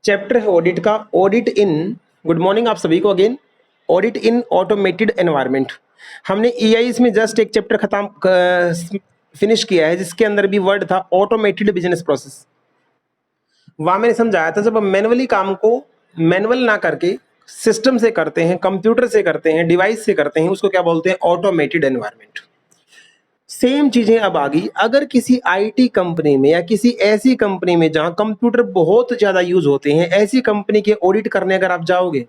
Chapter है audit का, audit इन, good morning आप सभी को again, audit in automated environment. हमने ईआईएस में जस्ट एक चैप्टर खत्म फिनिश किया है जिसके अंदर भी वर्ड था ऑटोमेटेड बिजनेस प्रोसेस। वहां मैंने समझाया था जब हम मैनुअली काम को मैनुअल ना करके सिस्टम से करते हैं, कंप्यूटर से करते हैं, डिवाइस से करते हैं, उसको क्या बोलते हैं, ऑटोमेटेड एनवायरनमेंट। सेम चीजें अब आ गई अगर किसी आईटी कंपनी में या किसी ऐसी कंपनी में जहां कंप्यूटर बहुत ज्यादा यूज होते हैं, ऐसी कंपनी के ऑडिट करने अगर आप जाओगे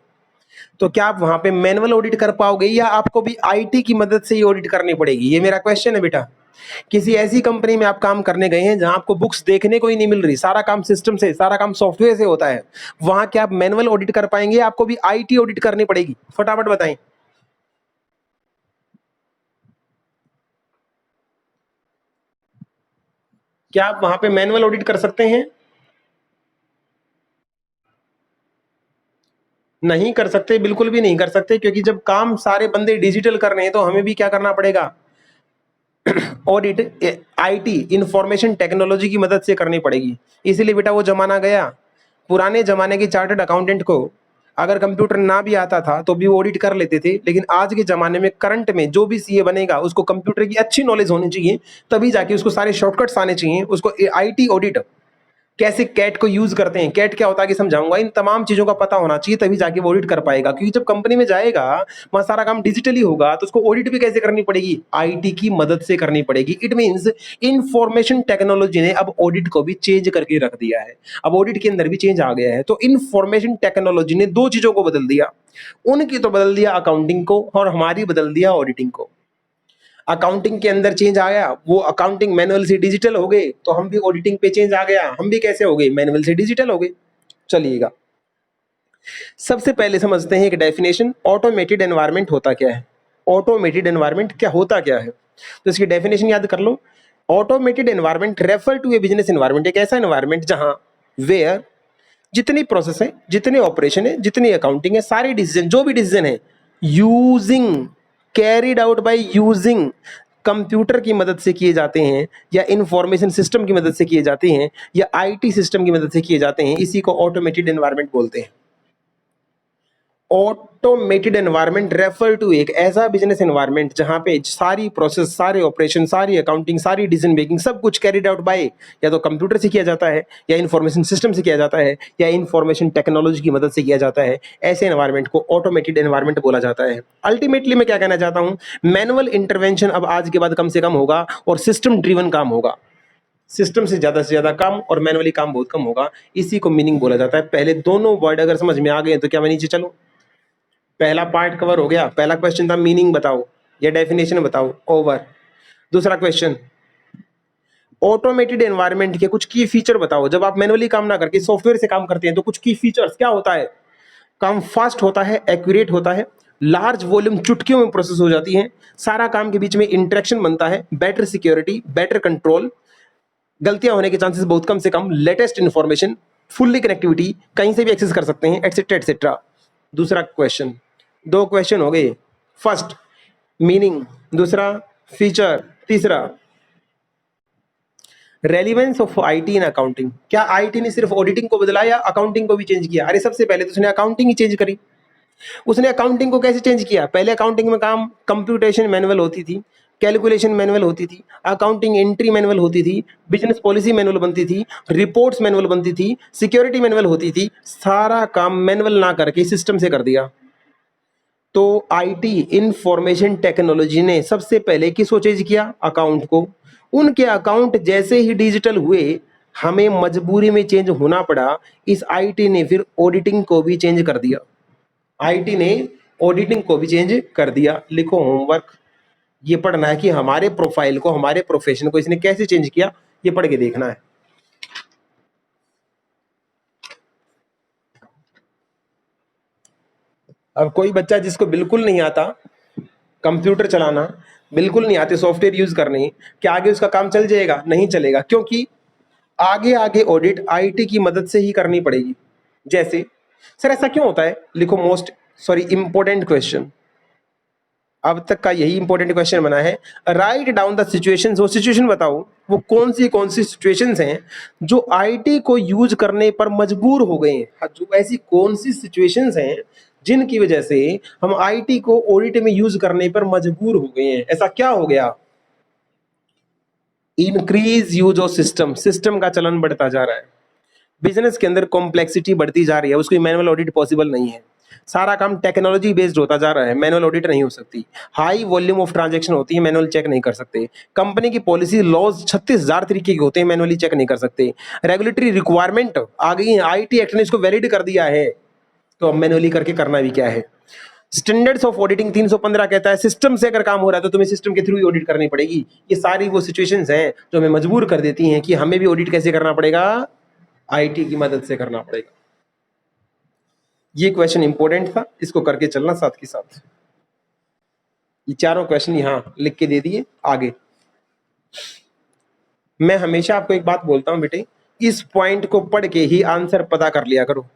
तो क्या आप वहां पे मैनुअल ऑडिट कर पाओगे या आपको भी आईटी की मदद से ही ऑडिट करनी पड़ेगी? ये मेरा क्वेश्चन है बेटा। किसी ऐसी कंपनी में आप काम करने गए हैं जहां आपको बुक्स देखने को ही नहीं मिल रही, सारा काम सिस्टम से, सारा काम सॉफ्टवेयर से होता है, वहां क्या आप मैनुअल ऑडिट कर पाएंगे या आपको भी आईटी ऑडिट करनी पड़ेगी? फटाफट बताएं। क्या आप वहां पे मैनुअल ऑडिट कर सकते हैं? नहीं कर सकते, बिल्कुल भी नहीं कर सकते, क्योंकि जब काम सारे बंदे डिजिटल कर रहे हैं तो हमें भी क्या करना पड़ेगा, ऑडिट आईटी इंफॉर्मेशन टेक्नोलॉजी की मदद से करनी पड़ेगी। इसीलिए बेटा वो जमाना गया, पुराने जमाने के चार्टर्ड अकाउंटेंट को अगर कंप्यूटर ना भी आता था तो भी वो ऑडिट कर लेते थे, लेकिन आज के जमाने में करंट में जो भी सीए बनेगा उसको कंप्यूटर की अच्छी नॉलेज होनी चाहिए, तभी जाके उसको सारे शॉर्टकट्स आने चाहिए, उसको आईटी ऑडिट कैसे कैट को यूज करते हैं, कैट क्या होता है कि समझाऊंगा, इन तमाम चीजों का पता होना चाहिए, तभी जाके वो ऑडिट कर पाएगा। क्योंकि जब कंपनी में जाएगा वहां सारा काम डिजिटली होगा तो उसको ऑडिट भी कैसे करनी पड़ेगी, आईटी की मदद से करनी पड़ेगी। इट मींस इंफॉर्मेशन टेक्नोलॉजी ने अब ऑडिट को भी चेंज करके रख दिया है, अब ऑडिट के अंदर भी चेंज आ गया है। तो इंफॉर्मेशन टेक्नोलॉजी ने दो चीजों को बदल दिया, उनकी तो बदल दिया अकाउंटिंग को और हमारी बदल दिया ऑडिटिंग को। अकाउंटिंग के अंदर चेंज आ गया, वो अकाउंटिंग मैनुअल से डिजिटल हो गए, तो हम भी ऑडिटिंग पे चेंज आ गया, हम भी कैसे हो गए, मैनुअल से डिजिटल हो गए। चलिएगा, सबसे पहले समझते हैं एक डेफिनेशन, ऑटोमेटेड एनवायरनमेंट होता क्या है। ऑटोमेटेड एनवायरनमेंट क्या होता क्या है, तो इसकी डेफिनेशन याद कर लो। Automated environment refer to a business environment, एक ऐसा एनवायरनमेंट जहां वेयर जितनी प्रोसेस है, जितने ऑपरेशन है, जितनी अकाउंटिंग है, सारे डिसीजन, जो भी डिसीजन है, using, carried out by using, computer की मदद से किए जाते हैं या इंफॉर्मेशन सिस्टम की मदद से किए जाते हैं या आईटी सिस्टम की मदद से किए जाते हैं, इसी को ऑटोमेटेड एनवायरनमेंट बोलते हैं। ऑटोमेटेड एनवायरनमेंट रेफर टू एक ऐसा बिजनेस एनवायरनमेंट जहां पे सारी प्रोसेस, सारे ऑपरेशन, सारी अकाउंटिंग, सारी डिसीजन मेकिंग, सब कुछ कैरिड आउट बाय या तो कंप्यूटर से किया जाता है या इंफॉर्मेशन सिस्टम से किया जाता है या इंफॉर्मेशन टेक्नोलॉजी की मदद से किया जाता है। ऐसे एनवायरनमेंट को ऑटोमेटेड एनवायरनमेंट बोला जाता है। अल्टीमेटली मैं क्या कहना चाहता हूं, मैनुअल इंटरवेंशन अब आज के बाद कम से कम होगा और सिस्टम ड्रिवन काम होगा। सिस्टम से ज्यादा काम और मैनुअली काम बहुत कम होगा, इसी को मीनिंग बोला जाता है। पहले दोनों वर्ड अगर समझ में आ गए तो क्या मैं नीचे चलूं? पहला पार्ट कवर हो गया। पहला क्वेश्चन था मीनिंग बताओ या डेफिनेशन बताओ, ओवर। दूसरा क्वेश्चन, ऑटोमेटेड एनवायरनमेंट के कुछ की फीचर बताओ। जब आप मैनुअली काम ना करके सॉफ्टवेयर से काम करते हैं तो कुछ की फीचर्स क्या होता है, काम फास्ट होता है, एक्यूरेट होता है, लार्ज वॉल्यूम चुटकियों में प्रोसेस हो जाती है, सारा काम के बीच में इंटरेक्शन बनता है, बेटर सिक्योरिटी, बेटर कंट्रोल, गलतियां होने के चांसेस बहुत कम से कम, लेटेस्ट इंफॉर्मेशन, फुल्ली कनेक्टिविटी, कहीं से भी एक्सेस कर सकते हैं, एटसेट्रा एटसेट्रा। दूसरा क्वेश्चन, दो क्वेश्चन हो गए, फर्स्ट मीनिंग, दूसरा फीचर, तीसरा relevance of IT in accounting. क्या आईटी ने सिर्फ ऑडिटिंग को बदला या अकाउंटिंग को भी चेंज किया? अरे सबसे पहले तो उसने अकाउंटिंग ही चेंज करी। उसने अकाउंटिंग को कैसे चेंज किया? पहले अकाउंटिंग में काम कंप्यूटेशन मैनुअल होती थी, कैलकुलेशन मैनुअल होती थी, अकाउंटिंग एंट्री मैनुअल होती थी, बिजनेस पॉलिसी मैनुअल बनती थी, रिपोर्ट्स मैनुअल बनती थी, सिक्योरिटी मैनुअल होती थी, सारा काम मैनुअल ना करके सिस्टम से कर दिया। तो आईटी इंफॉर्मेशन टेक्नोलॉजी ने सबसे पहले किसको चेंज किया? अकाउंट को। उनके अकाउंट जैसे ही डिजिटल हुए हमें मजबूरी में चेंज होना पड़ा, इस आईटी ने फिर ऑडिटिंग को भी चेंज कर दिया। आईटी ने ऑडिटिंग को भी चेंज कर दिया। लिखो होमवर्क, ये पढ़ना है कि हमारे प्रोफाइल को, हमारे प्रोफेशन को इसने कैसे चेंज किया, ये पढ़ के देखना है। अब कोई बच्चा जिसको बिल्कुल नहीं आता कंप्यूटर चलाना, बिल्कुल नहीं आते सॉफ्टवेयर यूज करने, क्या आगे उसका काम चल जाएगा? नहीं चलेगा, क्योंकि आगे आगे ऑडिट आईटी की मदद से ही करनी पड़ेगी। जैसे सर ऐसा क्यों होता है? लिखो, मोस्ट इंपोर्टेंट क्वेश्चन, अब तक का यही इंपॉर्टेंट क्वेश्चन बना है। राइट डाउन द सिचुएशंस, वो सिचुएशन बताओ, वो कौन सी सिचुएशंस हैं जो आईटी को यूज करने पर मजबूर हो गए हैं। हाँ, जो ऐसी कौन सी सिचुएशंस हैं जिनकी वजह से हम आईटी को ऑडिट में यूज करने पर मजबूर हो गए हैं। ऐसा क्या हो गया? Increase use of system, system का चलन बढ़ता जा रहा है, बिजनेस के अंदर कॉम्प्लेक्सिटी बढ़ती जा रही है, उसकी मैनुअल ऑडिट पॉसिबल नहीं है, सारा काम टेक्नोलॉजी बेस्ड होता जा रहा है, मैनुअल ऑडिट नहीं हो सकती, हाई वॉल्यूम ऑफ ट्रांजैक्शन होती है, मैनुअल चेक नहीं कर सकते, कंपनी की पॉलिसी लॉज 36,000 तरीके के होते हैं, मैनुअली चेक नहीं कर सकते, रेगुलेटरी रिक्वायरमेंट आ गई है, आईटी एक्ट ने इसको वैलिड कर दिया है, तो अब मैनुअली करके करना भी क्या है। स्टैंडर्ड्स ऑफ ऑडिटिंग 315 कहता है सिस्टम से अगर काम हो रहा है तो तुम्हें सिस्टम के थ्रू ही ऑडिट करनी पड़ेगी। ये सारी वो सिचुएशंस हैं जो हमें मजबूर कर देती हैं कि हमें भी ऑडिट कैसे करना पड़ेगा, आईटी की मदद से करना पड़ेगा। ये क्वेश्चन इंपॉर्टेंट था, इसको करके चलना साथ के साथ। ये चारों क्वेश्चन यहां लिख के दे दिए। आगे मैं हमेशा आपको एक बात बोलता हूं बेटे, इस पॉइंट को पढ़ के ही आंसर पता कर लिया करो।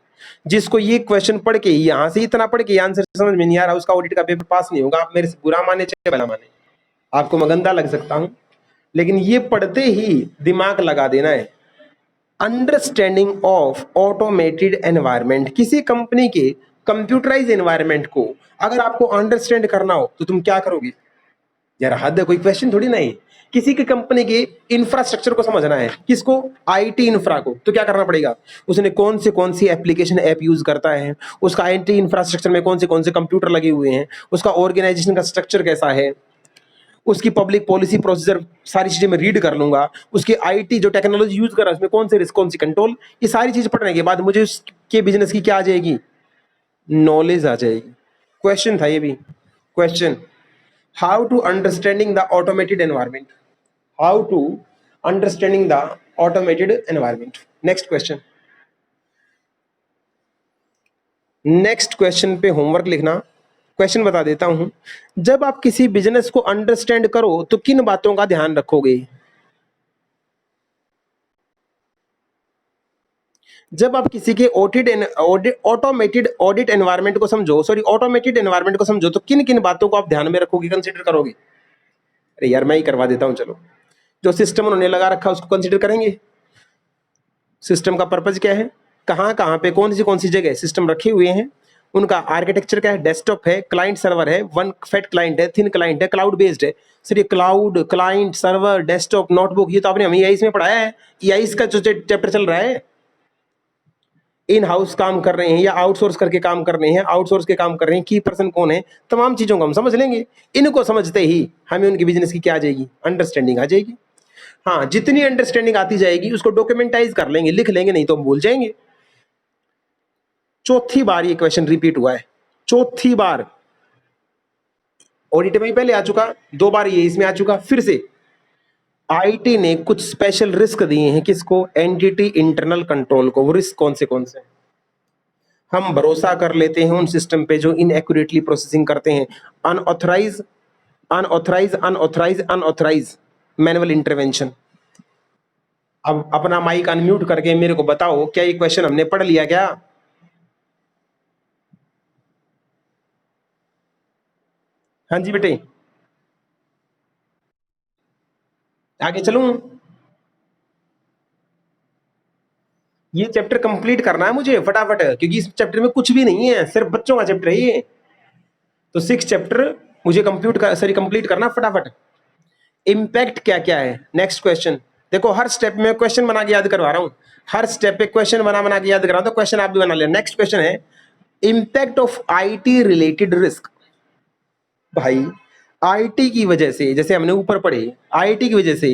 जिसको ये क्वेश्चन पढ़ के यहां से इतना पढ़ के आंसर समझ में नहीं आ रहा, उसका ऑडिट का पेपर पास नहीं होगा। आप मेरे से बुरा माने चाहे भला माने, आपको मैं गंदा लग सकता हूं, लेकिन ये पढ़ते ही दिमाग लगा देना है। अंडरस्टैंडिंग ऑफ ऑटोमेटेड एनवायरनमेंट, किसी कंपनी के कंप्यूटराइज एनवायरनमेंट को अगर आपको अंडरस्टैंड करना हो तो तुम क्या करोगे? यार हद है, कोई क्वेश्चन थोड़ी ना है। किसी की कंपनी के इंफ्रास्ट्रक्चर को समझना है, किसको? आईटी इंफ्रा को, तो क्या करना पड़ेगा? उसने कौन सी एप्लीकेशन ऐप यूज करता है, उसका आईटी इंफ्रास्ट्रक्चर में कौन से कंप्यूटर लगे हुए हैं, उसका ऑर्गेनाइजेशन का स्ट्रक्चर कैसा है, उसकी पब्लिक पॉलिसी प्रोसीजर, सारी चीजें मैं रीड कर लूंगा, उसकी आईटी जो टेक्नोलॉजी यूज कर रहा है उसमें कौन से रिस्क, कौन सी कंट्रोल, ये सारी चीज पढ़ने के बाद मुझे उसके बिजनेस की क्या आ जाएगी? नॉलेज आ जाएगी। क्वेश्चन था ये भी question, how to understanding the automated environment, how to understanding the automated environment. Next question, next question पे होमवर्क लिखना। क्वेश्चन बता देता हूं, जब आप किसी बिजनेस को अंडरस्टैंड करो तो किन बातों का ध्यान रखोगे? जब आप किसी के ऑटोमेटेड ऑडिट एनवायरनमेंट को समझो, सॉरी ऑटोमेटेड एनवायरनमेंट को समझो, तो किन किन बातों को आप ध्यान में रखोगे, कंसीडर करोगे? अरे यार मैं ही करवा देता हूं, चलो। जो सिस्टम उन्होंने लगा रखा उसको कंसीडर करेंगे। सिस्टम का पर्पज क्या है, कहां कहां पे कौन सी जगह सिस्टम रखे हुए हैं, उनका आर्किटेक्चर क्या है, डेस्कटॉप है, क्लाइंट सर्वर है, वन फैट क्लाइंट है, थिन क्लाइंट है, क्लाउड बेस्ड है। सर ये cloud, client, server, desktop, notebook, ये तो आपने हमें ईआईएस में पढ़ाया है। ईआईएस का जो चैप्टर चल रहा है, इन हाउस काम कर रहे हैं या आउटसोर्स करके काम कर रहे हैं, आउटसोर्स के काम कर रहे हैं, की पर्सन कौन है, तमाम चीजों को हम समझ लेंगे। इनको समझते ही हमें उनकी बिजनेस की क्या आ जाएगी, अंडरस्टैंडिंग आ जाएगी। हाँ, जितनी अंडरस्टैंडिंग आती जाएगी उसको डॉक्यूमेंटाइज कर लेंगे, लिख लेंगे, नहीं तो हम भूल जाएंगे। चौथी बार ये क्वेश्चन रिपीट हुआ है, चौथी बार। ऑडिट में ही पहले आ चुका, 2 बार ये इसमें आ चुका, फिर से आईटी ने कुछ स्पेशल रिस्क दिए हैं, किसको? एंटिटी इंटरनल कंट्रोल को। वो रिस्क कौन से? हम भरोसा कर लेते हैं उन सिस्टम पे जो इनएक्यूरेटली प्रोसेसिंग करते हैं, unauthorise unauthorise unauthorise unauthorise manual intervention. अब अपना माइक अनम्यूट करके मेरे को बताओ, क्या ये क्वेश्चन हमने पढ़ लिया क्या? हाँ जी बेटे, आगे चलूं? ये चैप्टर कंप्लीट करना है मुझे फटाफट, क्योंकि इस चैप्टर में कुछ भी नहीं है, सिर्फ बच्चों का चैप्टर है ये। तो 6 चैप्टर मुझे कंप्लीट करना फटाफट। इम्पैक्ट क्या क्या है? नेक्स्ट क्वेश्चन देखो, हर स्टेप में क्वेश्चन बना के याद करवा रहा हूं, हर स्टेप पे क्वेश्चन बना के याद करा, तो क्वेश्चन आप भी बना लिया। नेक्स्ट क्वेश्चन है impact of IT related risk. भाई आईटी की वजह से, जैसे हमने ऊपर पढ़े, आईटी की वजह से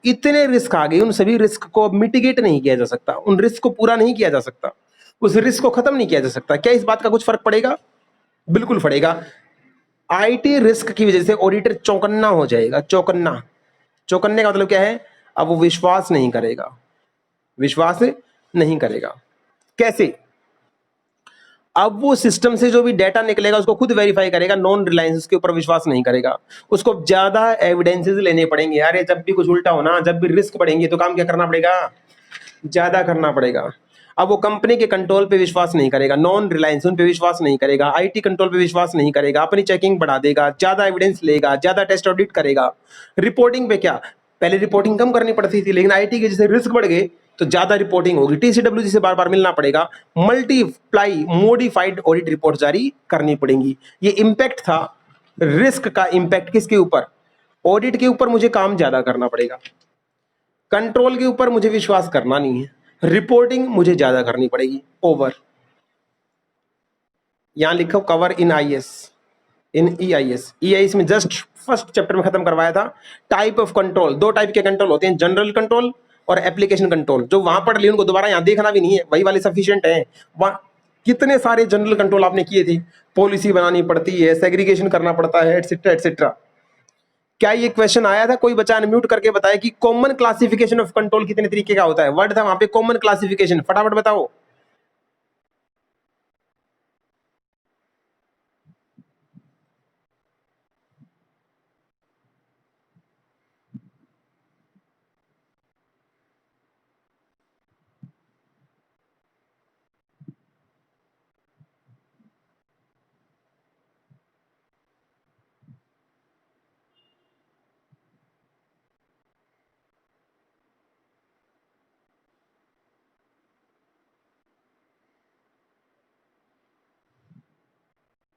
इतने रिस्क आ गए, उन सभी रिस्क को मिटिगेट नहीं किया जा सकता, उन रिस्क को पूरा नहीं किया जा सकता, उस रिस्क को खत्म नहीं किया जा सकता। क्या इस बात का कुछ फर्क पड़ेगा? बिल्कुल पड़ेगा। आईटी रिस्क की वजह से ऑडिटर चौकन्ना हो जाएगा, चौकन्ना। चौकन्ने का मतलब क्या है? अब वो विश्वास नहीं करेगा, विश्वास नहीं करेगा। कैसे? अब वो सिस्टम से जो भी डेटा निकलेगा उसको खुद वेरीफाई करेगा, नॉन रिलायंस उसके ऊपर विश्वास नहीं करेगा, उसको ज्यादा एविडेंसेस लेने पड़ेंगे। अरे जब भी कुछ उल्टा हो ना, जब भी रिस्क बढ़ेंगे तो काम क्या करना पड़ेगा? ज्यादा करना पड़ेगा। अब वो कंपनी के कंट्रोल पे विश्वास नहीं करेगा, नॉन रिलायंस उन पे विश्वास नहीं करेगा, आईटी कंट्रोल पे विश्वास नहीं करेगा, अपनी चेकिंग बढ़ा देगा, ज्यादा एविडेंस लेगा, ज्यादा टेस्ट ऑडिट करेगा। रिपोर्टिंग पे क्या, पहले रिपोर्टिंग कम करनी पड़ती थी, लेकिन आईटी के जैसे रिस्क बढ़ गए तो ज्यादा रिपोर्टिंग होगी, टीसीडब्ल्यूजी से बार बार मिलना पड़ेगा, मल्टीप्लाई मॉडिफाइड ऑडिट रिपोर्ट जारी करनी पड़ेंगी। ये इंपैक्ट था रिस्क का। इंपैक्ट किसके ऊपर, ऑडिट के ऊपर मुझे काम ज्यादा करना पड़ेगा, कंट्रोल के ऊपर मुझे विश्वास करना नहीं है, रिपोर्टिंग मुझे ज्यादा करनी पड़ेगी। ओवर, यहां लिखो cover in IS, in EIS. EIS में जस्ट फर्स्ट चैप्टर में खत्म करवाया था। टाइप ऑफ कंट्रोल, दो टाइप के कंट्रोल होते हैं, जनरल कंट्रोल और एप्लीकेशन कंट्रोल। जो वहां पढ़ ली उनको दोबारा यहां देखना भी नहीं है, वही वाले सफिशिएंट है। वहां कितने सारे जनरल कंट्रोल आपने किए थे, पॉलिसी बनानी पड़ती है, सेग्रीगेशन करना पड़ता है, एटसेट्रा एटसेट्रा। क्या ये क्वेश्चन आया था, कोई बच्चा अनम्यूट करके बताए कि कॉमन क्लासिफिकेशन ऑफ कंट्रोल कितने तरीके का होता है? वर्ड था वहां पे कॉमन क्लासिफिकेशन, फटाफट बताओ।